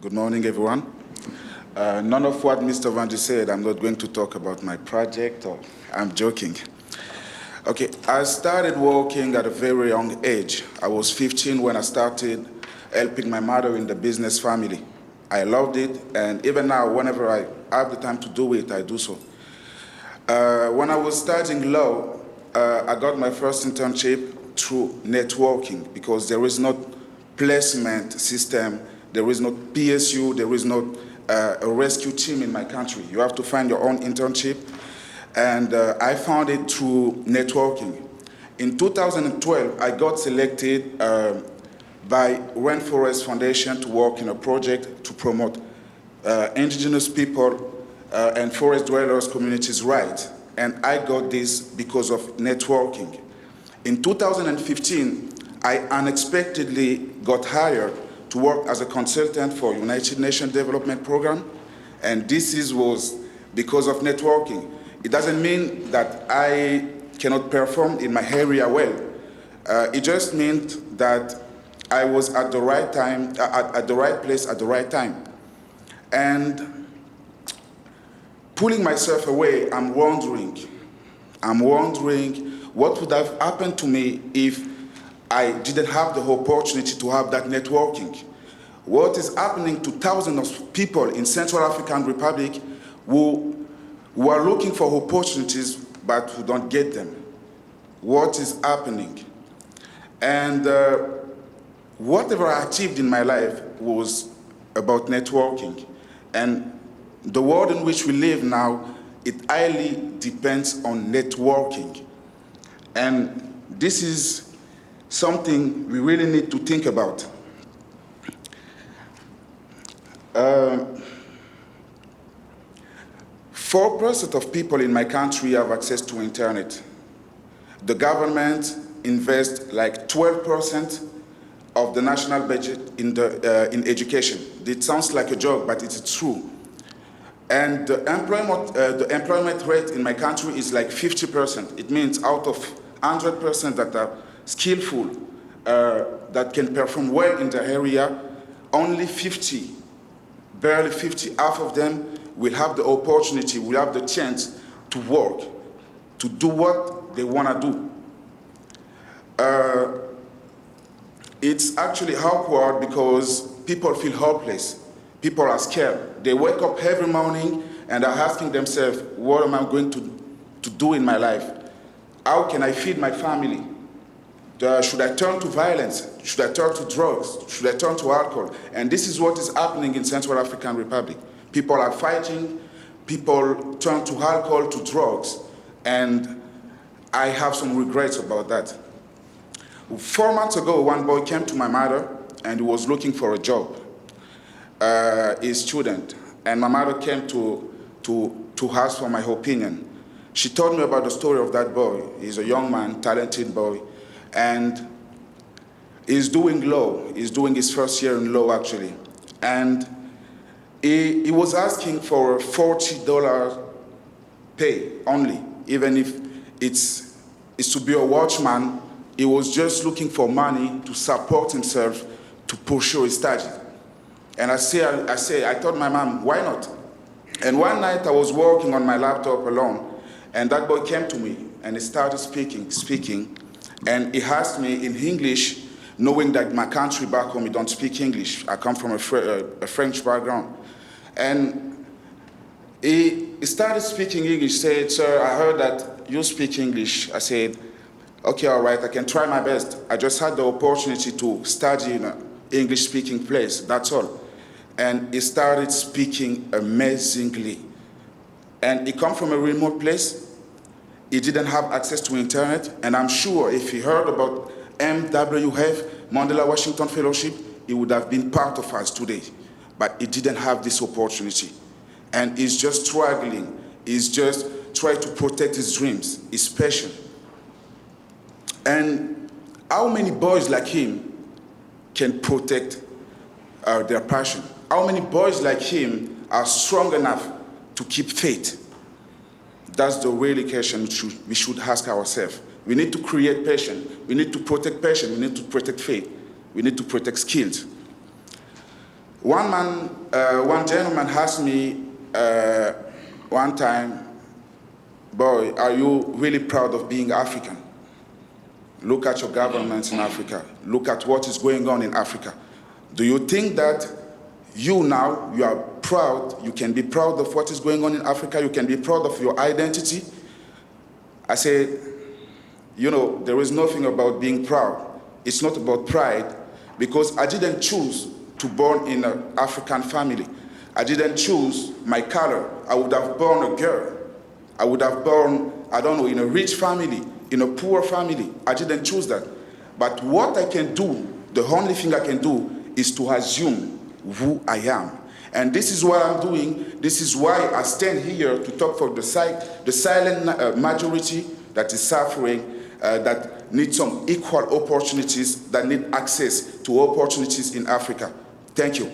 Good morning, everyone. None of what Mr. Vanji said, I'm not going to talk about my project, or I'm joking. Okay, I started working at a very young age. I was 15 when I started helping my mother in the business family. I loved it, and even now, whenever I have the time to do it, I do so. When I was studying law, I got my first internship through networking because there is no placement system, there is no PSU, there is no a rescue team in my country. You have to find your own internship, and I found it through networking. In 2012, I got selected by Rainforest Foundation to work in a project to promote indigenous people and forest dwellers communities' rights. And I got this because of networking. In 2015, I unexpectedly got hired to work as a consultant for United Nations Development Program, and was because of networking. It doesn't mean that I cannot perform in my area well. It just meant that I was at the right time, at the right place at the right time. And pulling myself away, I'm wondering what would have happened to me if I didn't have the opportunity to have that networking. What is happening to thousands of people in Central African Republic who are looking for opportunities but who don't get them? What is happening? And whatever I achieved in my life was about networking. And the world in which we live now, it highly depends on networking. And this is something we really need to think about. 4% of people in my country have access to internet. The government invests like 12% of the national budget in education. It sounds like a joke, but it's true. And the employment rate in my country is like 50%. It means out of 100% that are skillful, that can perform well in the area, only 50, barely 50, half of them will have the opportunity, will have the chance to work, to do what they want to do. It's actually awkward because people feel hopeless. People are scared. They wake up every morning and are asking themselves, what am I going to do in my life? How can I feed my family? Should I turn to violence? Should I turn to drugs? Should I turn to alcohol? And this is what is happening in Central African Republic. People are fighting, people turn to alcohol, to drugs, and I have some regrets about that. 4 months ago, one boy came to my mother and he was looking for a job. He's a student, and my mother came to ask for my opinion. She told me about the story of that boy. He's a young man, talented boy, and he's doing law. He's doing his first year in law, actually. And he was asking for $40 pay only, even if it's to be a watchman. He was just looking for money to support himself, to pursue his study. And I told my mom, why not? And one night I was working on my laptop alone, and that boy came to me, and he started speaking, and he asked me in English, knowing that my country back home, we don't speak English. I come from a French background. And he started speaking English, said, sir, I heard that you speak English. I said, okay, all right, I can try my best. I just had the opportunity to study in an English-speaking place, that's all. And he started speaking amazingly. And he come from a remote place. He didn't have access to internet, and I'm sure if he heard about MWF, Mandela Washington Fellowship, he would have been part of us today. But he didn't have this opportunity. And he's just struggling. He's just trying to protect his dreams, his passion. And how many boys like him can protect their passion? How many boys like him are strong enough to keep faith? That's the real question we should ask ourselves. We need to create passion. We need to protect passion. We need to protect faith. We need to protect skills. One gentleman asked me one time, boy, are you really proud of being African? Look at your governments in Africa. Look at what is going on in Africa. Do you think that you are proud, you can be proud of what is going on in Africa, you can be proud of your identity? I said, there is nothing about being proud. It's not about pride, because I didn't choose to born in an African family. I didn't choose my color. I would have born a girl. I would have born, in a rich family, in a poor family. I didn't choose that. But what I can do, the only thing I can do, is to assume who I am. And this is what I'm doing. This is why I stand here to talk for the silent majority that is suffering, that need some equal opportunities, that need access to opportunities in Africa. Thank you.